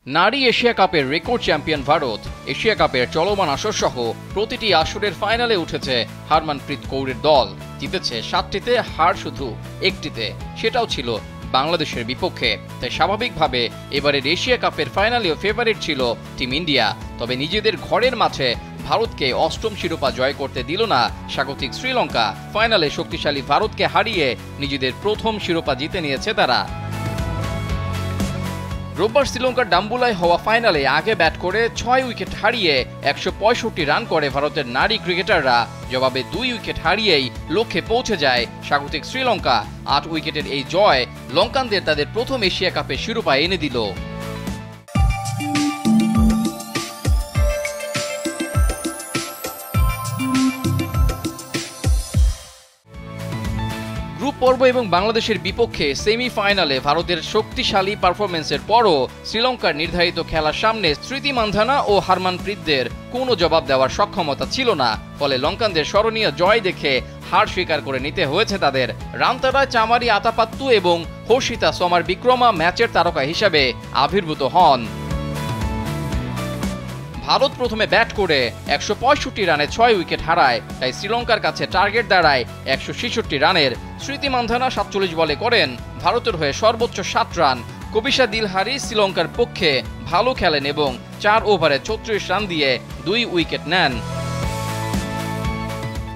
নারী এশিয়া কাপের record champion Bharat Asia কাপের চলমান আসর সহ প্রতিটি আসরের ফাইনালে উঠেছে হরমনপ্রীত কৌরের দল। জিতেছে 7টিতে, হার শুধু একটিতে, সেটাও ছিল বাংলাদেশের বিপক্ষে। তাই স্বাভাবিকভাবে এবারের এশিয়া কাপের ফাইনালেও ফেভারিট ছিল টিম ইন্ডিয়া। তবে নিজেদের ঘরের মাঠে ভারতকে অষ্টম শিরোপা জয় করতে দিল না স্বাগতিক শ্রীলঙ্কা। ফাইনালে শক্তিশালী ভারতকে হারিয়ে নিজেদের প্রথম শিরোপা জিতে নিয়েছে তারা। রোববার শ্রীলঙ্কার ডাম্বুলায় হওয়া ফাইনালে আগে ব্যাট করে 6 উইকেট হারিয়ে 165 রান করে ভারতের নারী ক্রিকেটাররা। জবাবে 2 উইকেট হারিয়েই লক্ষ্যে পৌঁছে যায় স্বাগতিক শ্রীলঙ্কা। 8 উইকেটের এই জয় লঙ্কানদের তাদের প্রথম এশিয়া কাপের শিরোপা এনে দিল। গ্রুপ পর্ব এবং বাংলাদেশের বিপক্ষে সেমিফাইনালে ভারতের শক্তিশালী পারফরমেন্সের পরও শ্রীলঙ্কার নির্ধারিত খেলার সামনে স্মৃতি মান্ধানা ও হরমনপ্রীতদের কোনো জবাব দেওয়ার সক্ষমতা ছিল না। ফলে লঙ্কানদের স্মরণীয় জয় দেখে হার স্বীকার করে নিতে হয়েছে তাদের। রামতারা, চামারি আতাপাত্তু এবং হর্ষিতা সোমার বিক্রমা ম্যাচের তারকা হিসাবে আবির্ভূত হন। ভারত প্রথমে ব্যাট করে 165 রানে 6 উইকেট হারায়। তাই শ্রীলঙ্কার কাছে টার্গেট দাঁড়ায় 166 রানের। স্মৃতি মান্ধানা 47 বলে করেন ভারতের হয়ে সর্বোচ্চ 7 রান। কবিশা দিলহারি শ্রীলঙ্কার পক্ষে ভালো খেলেন এবং 4 ওভারে 36 রান দিয়ে 2 উইকেট নেন।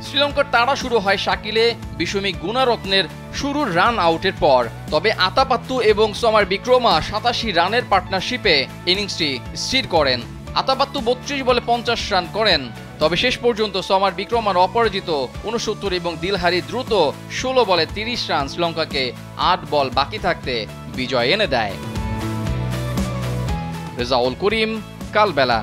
শ্রীলঙ্কার তাড়া শুরু হয় শাকিলে বিশ্বমিক গুণারত্নের শুরুর রান আউটের পর। তবে আতাপাত্তু এবং সোমার বিক্রমা 87 রানের পার্টনারশিপে ইনিংসটি স্থির করেন। আতাপাত্তু 32 বলে 50 রান করেন। তবে শেষ পর্যন্ত সোমার বিক্রমার অপরাজিত 69 এবং দিলহারি দ্রুত 16 বলে 30 রান শ্রীলঙ্কাকে 8 বল বাকি থাকতে বিজয় এনে দেয়। রেজাউল করিম, কালবেলা।